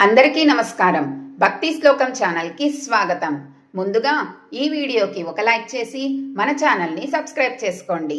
అందరికీ నమస్కారం. భక్తి శ్లోకం ఛానల్కి స్వాగతం. ముందుగా ఈ వీడియోకి ఒక లైక్ చేసి మన ఛానల్ని సబ్స్క్రైబ్ చేసుకోండి.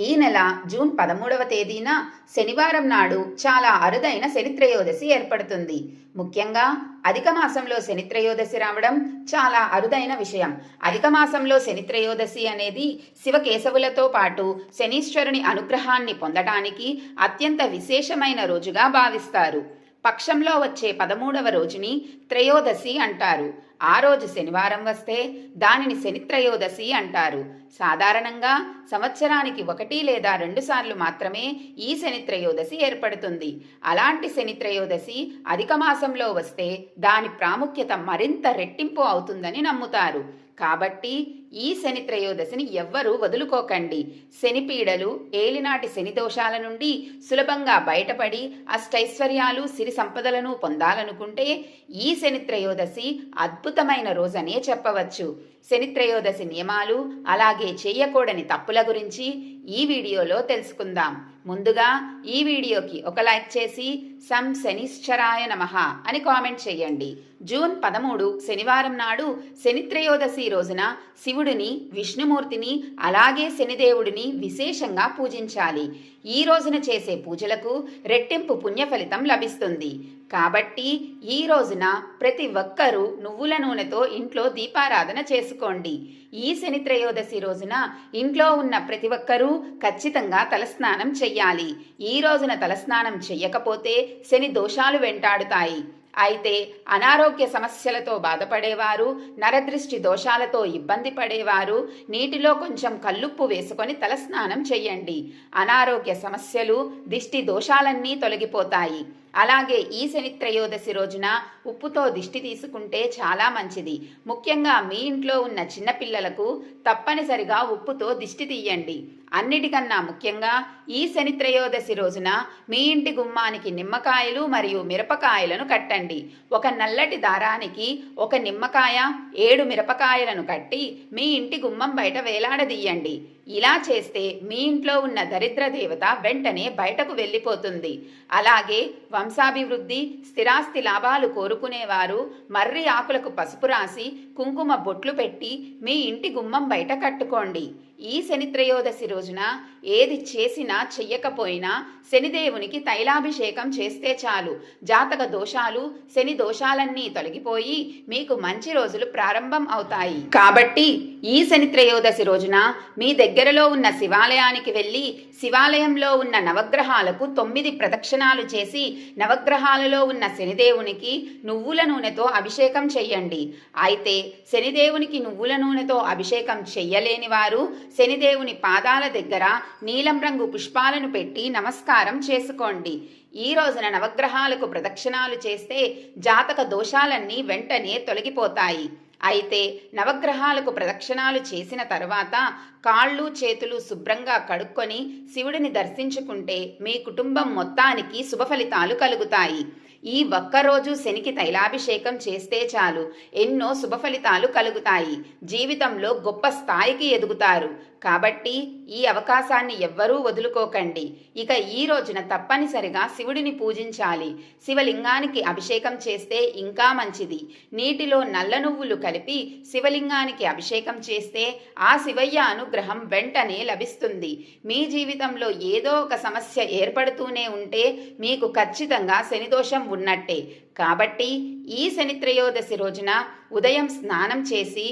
ఈ నెల జూన్ 13వ తేదీన శనివారం నాడు చాలా అరుదైన శనిత్రయోదశి ఏర్పడుతుంది. ముఖ్యంగా అధిక మాసంలో శనిత్రయోదశి రావడం చాలా అరుదైన విషయం. అధిక మాసంలో శనిత్రయోదశి అనేది శివకేశవులతో పాటు శనీశ్వరుని అనుగ్రహాన్ని పొందడానికి అత్యంత విశేషమైన రోజుగా భావిస్తారు. పక్షంలో వచ్చే 13వ రోజుని త్రయోదశి అంటారు. ఆ రోజు శనివారం వస్తే దానిని శనిత్రయోదశి అంటారు. సాధారణంగా సంవత్సరానికి 1 లేదా 2 సార్లు మాత్రమే ఈ శనిత్రయోదశి ఏర్పడుతుంది. అలాంటి శనిత్రయోదశి అధిక మాసంలో వస్తే దాని ప్రాముఖ్యత మరింత రెట్టింపు అవుతుందని నమ్ముతారు. కాబట్టి ఈ శనిత్రయోదశిని ఎవ్వరూ వదులుకోకండి. శనిపీడలు, ఏలినాటి శని దోషాల నుండి సులభంగా బయటపడి అష్టైశ్వర్యాలు, సిరి సంపదలను పొందాలనుకుంటే ఈ శనిత్రయోదశి అద్భుతమైన రోజనే చెప్పవచ్చు. శనిత్రయోదశి నియమాలు, అలాగే చేయకూడని తప్పుల గురించి ఈ వీడియోలో తెలుసుకుందాం. ముందుగా ఈ వీడియోకి ఒక లైక్ చేసి సం శనిశ్చరాయ నమః అని కామెంట్ చేయండి. జూన్ 13 శనివారం నాడు శనిత్రయోదశి రోజున శివుడిని, విష్ణుమూర్తిని, అలాగే శనిదేవుడిని విశేషంగా పూజించాలి. ఈ రోజున చేసే పూజలకు రెట్టింపు పుణ్య ఫలితం లభిస్తుంది. కాబట్టి ఈ రోజున ప్రతి ఒక్కరూ నువ్వుల నూనెతో ఇంట్లో దీపారాధన చేసుకోండి. ఈ శనిత్రయోదశి రోజున ఇంట్లో ఉన్న ప్రతి ఒక్కరూ ఖచ్చితంగా తలస్నానం చెయ్యాలి. ఈ రోజున తలస్నానం చెయ్యకపోతే శని దోషాలు వెంటాడుతాయి. అయితే అనారోగ్య సమస్యలతో బాధపడేవారు, నరదృష్టి దోషాలతో ఇబ్బంది పడేవారు నీటిలో కొంచెం కల్లుప్పు వేసుకొని తలస్నానం చెయ్యండి. అనారోగ్య సమస్యలు, దిష్టి దోషాలన్నీ తొలగిపోతాయి. అలాగే ఈ శనిత్రయోదశి రోజున ఉప్పుతో దిష్టి తీసుకుంటే చాలా మంచిది. ముఖ్యంగా మీ ఇంట్లో ఉన్న చిన్నపిల్లలకు తప్పనిసరిగా ఉప్పుతో దిష్టి తీయండి. అన్నిటికన్నా ముఖ్యంగా ఈ శనిత్రయోదశి రోజున మీ ఇంటి గుమ్మానికి నిమ్మకాయలు మరియు మిరపకాయలను కట్టండి. ఒక నల్లటి దారానికి ఒక నిమ్మకాయ, 7 మిరపకాయలను కట్టి మీ ఇంటి గుమ్మం బయట వేలాడదీయండి. ఇలా చేస్తే మీ ఇంట్లో ఉన్న దరిద్ర దేవత వెంటనే బయటకు వెళ్ళిపోతుంది. అలాగే వంశాభివృద్ధి, స్థిరాస్తి లాభాలు కోరుకునేవారు మర్రి ఆకులకు పసుపు రాసి కుంకుమ బొట్లు పెట్టి మీ ఇంటి గుమ్మం బయట కట్టుకోండి. ఈ శనిత్రయోదశి రోజున ఏది చేసినా చెయ్యకపోయినా శనిదేవునికి తైలాభిషేకం చేస్తే చాలు. జాతక దోషాలు, శని దోషాలన్నీ తొలగిపోయి మీకు మంచి రోజులు ప్రారంభం అవుతాయి. కాబట్టి ఈ శనిత్రయోదశి రోజున మీ దగ్గరలో ఉన్న శివాలయానికి వెళ్ళి శివాలయంలో ఉన్న నవగ్రహాలకు 9 ప్రదక్షిణాలు చేసి నవగ్రహాలలో ఉన్న శనిదేవునికి నువ్వుల నూనెతో అభిషేకం చెయ్యండి. అయితే శనిదేవునికి నువ్వుల నూనెతో అభిషేకం చెయ్యలేని వారు శనిదేవుని పాదాల దగ్గర నీలం రంగు పుష్పాలను పెట్టి నమస్కారం చేసుకోండి. ఈ రోజున నవగ్రహాలకు ప్రదక్షిణాలు చేస్తే జాతక దోషాలన్నీ వెంటనే తొలగిపోతాయి. అయితే నవగ్రహాలకు ప్రదక్షిణాలు చేసిన తర్వాత కాళ్ళు, చేతులు శుభ్రంగా కడుక్కొని శివుడిని దర్శించుకుంటే మీ కుటుంబం మొత్తానికి శుభ ఫలితాలు కలుగుతాయి. ఈ ఒక్కరోజు శనికి తైలాభిషేకం చేస్తే చాలు, ఎన్నో శుభ ఫలితాలు కలుగుతాయి. జీవితంలో గొప్ప స్థాయికి ఎదుగుతారు. కాబట్టి ఈ అవకాశాన్ని ఎవ్వరూ వదులుకోకండి. ఇక ఈ రోజున తప్పనిసరిగా శివుడిని పూజించాలి. శివలింగానికి అభిషేకం చేస్తే ఇంకా మంచిది. నీటిలో నల్ల నువ్వులు కలిపి శివలింగానికి అభిషేకం చేస్తే ఆ శివయ్య అనుగ్రహం వెంటనే లభిస్తుంది. మీ జీవితంలో ఏదో ఒక సమస్య ఏర్పడుతూనే ఉంటే మీకు ఖచ్చితంగా శనిదోషం ఉన్నట్టే. కాబట్టి ఈ శనిత్రయోదశి రోజున ఉదయం స్నానం చేసి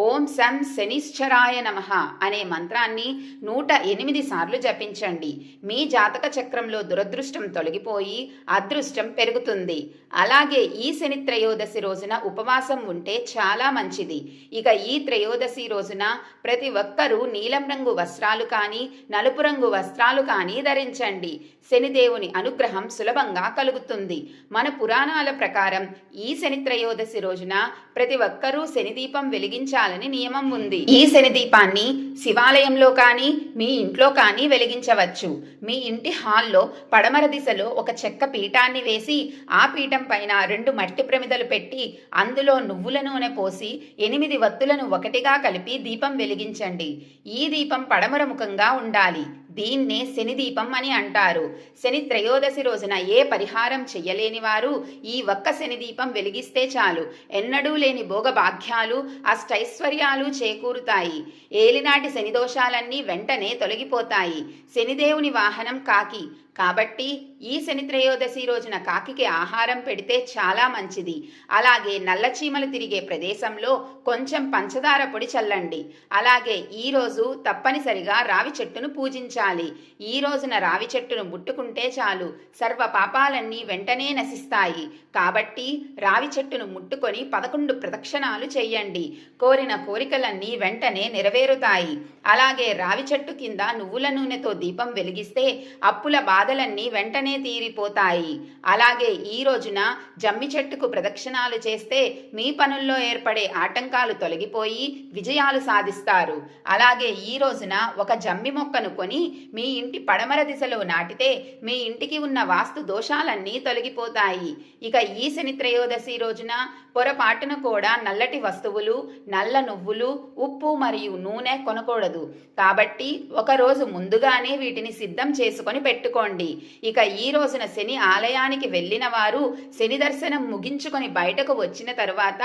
ఓం సం శనిశ్చరాయ నమః అనే మంత్రాన్ని 108 సార్లు జపించండి. మీ జాతక చక్రంలో దురదృష్టం తొలగిపోయి అదృష్టం పెరుగుతుంది. అలాగే ఈ శనిత్రయోదశి రోజున ఉపవాసం ఉంటే చాలా మంచిది. ఇక ఈ త్రయోదశి రోజున ప్రతి ఒక్కరూ నీలం రంగు వస్త్రాలు కానీ, నలుపు రంగు వస్త్రాలు కానీ ధరించండి. శనిదేవుని అనుగ్రహం సులభంగా కలుగుతుంది. మన పురాణాల ప్రకారం ఈ శనిత్రయోదశి రోజున ప్రతి ఒక్కరూ శనిదీపం వెలిగించాలని నియమం ఉంది. ఈ శనిదీపాన్ని శివాలయంలో కానీ మీ ఇంట్లో కానీ వెలిగించవచ్చు. మీ ఇంటి హాల్లో పడమర దిశలో ఒక చెక్క పీఠాన్ని వేసి ఆ పీఠం పైన 2 మట్టి ప్రమిదలు పెట్టి అందులో నువ్వుల నూనె పోసి 8 వత్తులను ఒకటిగా కలిపి దీపం వెలిగించండి. ఈ దీపం పడమర ముఖంగా ఉండాలి. దీన్నే శని దీపం అని అంటారు. శని త్రయోదశి రోజున ఏ పరిహారం చెయ్యలేని వారు ఈ ఒక్క శని దీపం వెలిగిస్తే చాలు ఎన్నడూ లేని భోగభాగ్యాలు అష్టైశ్వర్యాలు చేకూరుతాయి. ఏలినాటి శని దోషాలన్నీ వెంటనే తొలగిపోతాయి. శనిదేవుని వాహనం కాకి కాబట్టి ఈ శని త్రయోదశి రోజున కాకికి ఆహారం పెడితే చాలా మంచిది. అలాగే నల్ల చీమలు తిరిగే ప్రదేశంలో కొంచెం పంచదార పొడి చల్లండి. అలాగే ఈరోజు తప్పనిసరిగా రావి చెట్టును పూజించాలి. ఈ రోజున రావి చెట్టును ముట్టుకుంటే చాలు సర్వ పాపాలన్నీ వెంటనే నశిస్తాయి. కాబట్టి రావి చెట్టును ముట్టుకొని 11 ప్రదక్షిణాలు చెయ్యండి. కోరిన కోరికలన్నీ వెంటనే నెరవేరుతాయి. అలాగే రావి చెట్టు కింద నువ్వుల నూనెతో దీపం వెలిగిస్తే అప్పుల బాధలన్నీ వెంటనే తీరిపోతాయి. అలాగే ఈ రోజున జమ్మి చెట్టుకు ప్రదక్షిణాలు చేస్తే మీ పనుల్లో ఏర్పడే ఆటంకాలు తొలగిపోయి విజయాలు సాధిస్తారు. అలాగే ఈ రోజున ఒక జమ్మి మొక్కను కొని మీ ఇంటి పడమర దిశలో నాటితే మీ ఇంటికి ఉన్న వాస్తు దోషాలన్నీ తొలగిపోతాయి. ఇక ఈ శని త్రయోదశి రోజున పొరపాటున కూడా నల్లటి వస్తువులు, నల్ల నువ్వులు, ఉప్పు మరియు నూనె కొనకూడదు. కాబట్టి ఒకరోజు ముందుగానే వీటిని సిద్ధం చేసుకొని పెట్టుకోండి. ఇక ఈ రోజున శని ఆలయానికి వెళ్ళిన వారు శని దర్శనం ముగించుకొని బయటకు వచ్చిన తరువాత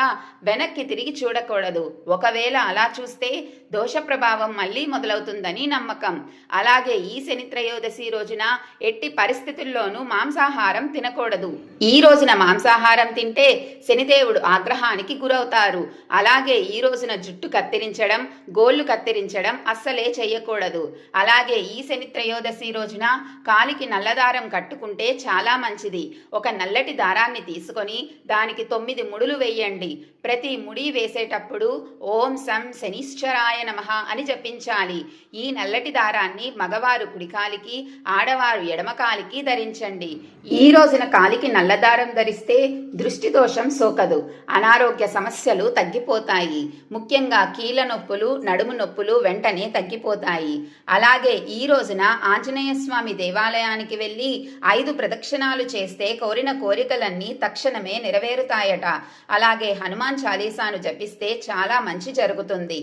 వెనక్కి తిరిగి చూడకూడదు. ఒకవేళ అలా చూస్తే దోష ప్రభావం మళ్ళీ మొదలవుతుందని నమ్మకం. అలాగే ఈ శని త్రయోదశి రోజున ఎట్టి పరిస్థితుల్లోనూ మాంసాహారం తినకూడదు. ఈ రోజున మాంసాహారం తింటే శనిదేవుడు ఆగ్రహానికి గురవుతారు. అలాగే ఈ రోజున జుట్టు కత్తిరించడం, గోళ్లు కత్తిరించడం అస్సలే చేయకూడదు. అలాగే ఈ శని త్రయోదశి రోజున కాలికి నల్లదారం కట్టుకుంటే చాలా మంచిది. ఒక నల్లటి దారాన్ని తీసుకొని దానికి 9 ముడులు వేయండి. ప్రతి ముడి వేసేటప్పుడు ఓం సం శనిశ్చరాయ నమః అని జపించాలి. ఈ నల్లటి దారాన్ని మగవారు కుడికాలికి, ఆడవారు ఎడమకాలికి ధరించండి. ఈ రోజున కాలికి నల్లదారం ధరిస్తే దృష్టి దోషం సోకదు, అనారోగ్య సమస్యలు తగ్గిపోతాయి. ముఖ్యంగా కీళ్ళ నొప్పులు, నడుము నొప్పులు వెంటనే తగ్గిపోతాయి. అలాగే ఈ రోజున ఆంజనేయ స్వామి దేవాలయానికి వెళ్ళి 5 ప్రదక్షిణాలు చేస్తే కోరిన కోరికలన్నీ తక్షణమే నెరవేరుతాయట. అలాగే హనుమాన్ చాలీసాను జపిస్తే చాలా మంచి జరుగుతుంది.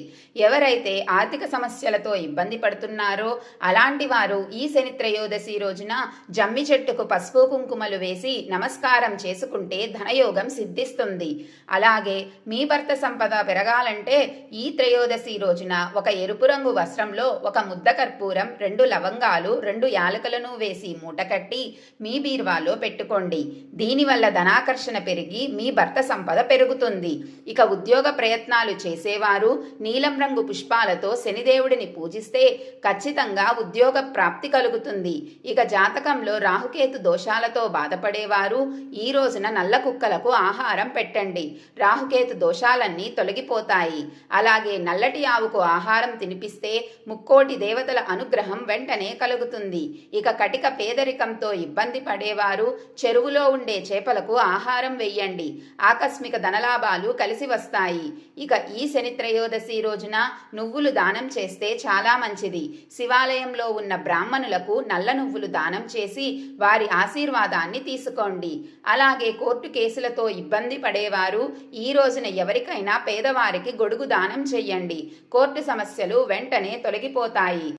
ఎవరైతే ఆర్థిక సమస్యలతో ఇబ్బంది పడుతున్నారో అలాంటి వారు ఈ శని త్రయోదశి రోజున జమ్మి చెట్టుకు పసుపు కుంకుమలు వేసి నమస్కారం చేసుకుంటే ధనయోగం సిద్ధిస్తుంది. అలాగే మీ భర్త సంపద పెరగాలంటే ఈ త్రయోదశి రోజున ఒక ఎరుపు రంగు వస్త్రంలో ఒక ముద్ద కర్పూరం, 2 లవంగాలు, 2 యాలకులను వేసి మూటకట్టి మీ బీరువాలో పెట్టుకోండి. దీనివల్ల ధనాకర్షణ పెరిగి మీ భర్త సంపద పెరుగుతుంది. ఇక ఉద్యోగ ప్రయత్నాలు చేసేవారు నీలం రంగు పుష్పాలతో శనిదేవుడిని పూజిస్తే ఖచ్చితంగా ఉద్యోగ ప్రాప్తి కలుగుతుంది. ఇక జాతకంలో రాహుకేతు దోషాలతో బాధపడేవారు ఈ రోజున నల్ల కుక్కలకు ఆహారం పెట్టండి. రాహుకేతు దోషాలన్నీ తొలగిపోతాయి. అలాగే నల్లటి ఆవుకు ఆహారం తినిపిస్తే ముక్కోటి దేవతల అనుగ్రహం వెంటనే కలుగుతుంది. ఇక కటిక పేదరికంతో ఇబ్బంది పడేవారు చెరువులో ఉండే చేపలకు ఆహారం వెయ్యండి. ఆకస్మిక ధనలాభాలు కలిసి వస్తాయి. ఇక ఈ శని త్రయోదశి రోజున నువ్వులు దానం చేస్తే చాలా మంచిది. శివాలయంలో ఉన్న బ్రాహ్మణులకు నల్ల నువ్వులు దానం చేసి వారి ఆశీర్వాదాన్ని తీసుకోండి. అలాగే కోర్టు కేసులతో ఇబ్బంది పడేవారు ఈ రోజున ఎవరికైనా పేదవారికి గొడుగు దానం చెయ్యండి. కోర్టు సమస్యలు వెంటనే తొలగిపోతాయి.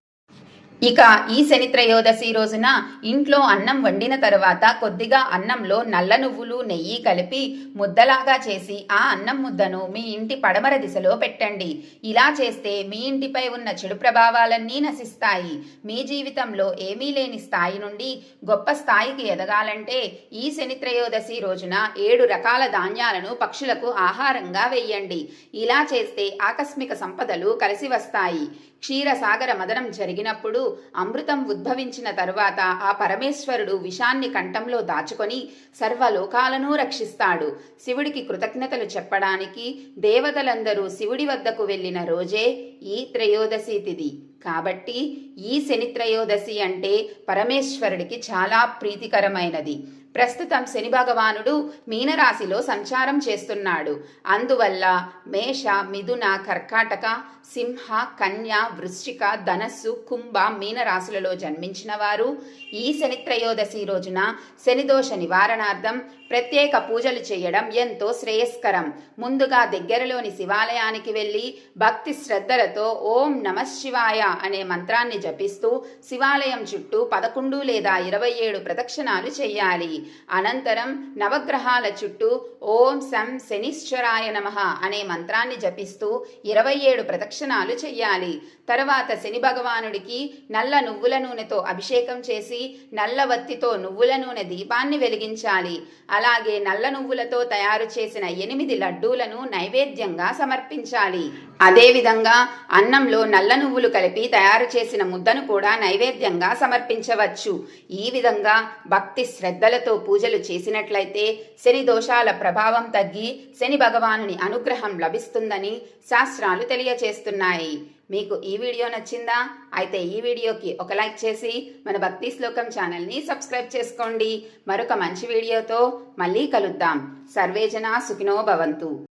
ఇక ఈ శని త్రయోదశి రోజున ఇంట్లో అన్నం వండిన తరువాత కొద్దిగా అన్నంలో నల్ల నువ్వులు, నెయ్యి కలిపి ముద్దలాగా చేసి ఆ అన్నం ముద్దను మీ ఇంటి పడమర దిశలో పెట్టండి. ఇలా చేస్తే మీ ఇంటిపై ఉన్న చెడు ప్రభావాలన్నీ నశిస్తాయి. మీ జీవితంలో ఏమీ లేని స్థాయి నుండి గొప్ప స్థాయికి ఎదగాలంటే ఈ శని త్రయోదశి రోజున 7 రకాల ధాన్యాలను పక్షులకు ఆహారంగా వేయండి. ఇలా చేస్తే ఆకస్మిక సంపదలు కలిసి వస్తాయి. క్షీరసాగర మదనం జరిగినప్పుడు అమృతం ఉద్భవించిన తరువాత ఆ పరమేశ్వరుడు విషాన్ని కంఠంలో దాచుకొని సర్వలోకాలను రక్షిస్తాడు. శివుడికి కృతజ్ఞతలు చెప్పడానికి దేవతలందరూ శివుడి వద్దకు వెళ్ళిన రోజే ఈ త్రయోదశి తిథి. కాబట్టి ఈ శని త్రయోదశి అంటే పరమేశ్వరుడికి చాలా ప్రీతికరమైనది. ప్రస్తుతం శని భగవానుడు మీనరాశిలో సంచారం చేస్తున్నాడు. అందువల్ల మేష, మిథున, కర్కాటక, సింహ, కన్య, వృశ్చిక, ధనస్సు, కుంభ, మీనరాశులలో జన్మించిన వారు ఈ శని త్రయోదశి రోజున శనిదోష నివారణార్థం ప్రత్యేక పూజలు చేయడం ఎంతో శ్రేయస్కరం. ముందుగా దగ్గరలోని శివాలయానికి వెళ్ళి భక్తి శ్రద్ధలతో ఓం నమః శివాయ అనే మంత్రాన్ని జపిస్తూ శివాలయం చుట్టూ 11 లేదా 27 ప్రదక్షిణాలు చేయాలి. అనంతరం నవగ్రహాల చుట్టూ ఓం శం శనిశ్చరాయ నమః అనే మంత్రాన్ని జపిస్తూ 27 ప్రదక్షిణాలు చెయ్యాలి. తర్వాత శని భగవానుడికి నల్ల నువ్వుల నూనెతో అభిషేకం చేసి నల్ల వత్తితో నువ్వుల నూనె దీపాన్ని వెలిగించాలి. అలాగే నల్ల నువ్వులతో తయారు చేసిన 8 లడ్డూలను నైవేద్యంగా సమర్పించాలి. అదేవిధంగా అన్నంలో నల్ల నువ్వులు కలిపి తయారు చేసిన ముద్దను కూడా నైవేద్యంగా సమర్పించవచ్చు. ఈ విధంగా భక్తి శ్రద్ధలతో పూజలు చేసినట్లయితే శని దోషాల ప్రభావం తగ్గి శని భగవానుని అనుగ్రహం లభిస్తుందని శాస్త్రాలు తెలియచేస్తున్నాయి. మీకు ఈ వీడియో నచ్చిందా? అయితే ఈ వీడియోకి ఒక లైక్ చేసి మన భక్తి శ్లోకం ఛానల్ని సబ్స్క్రైబ్ చేసుకోండి. మరొక మంచి వీడియోతో మళ్ళీ కలుద్దాం. సర్వే జనా సుఖినో భవంతు.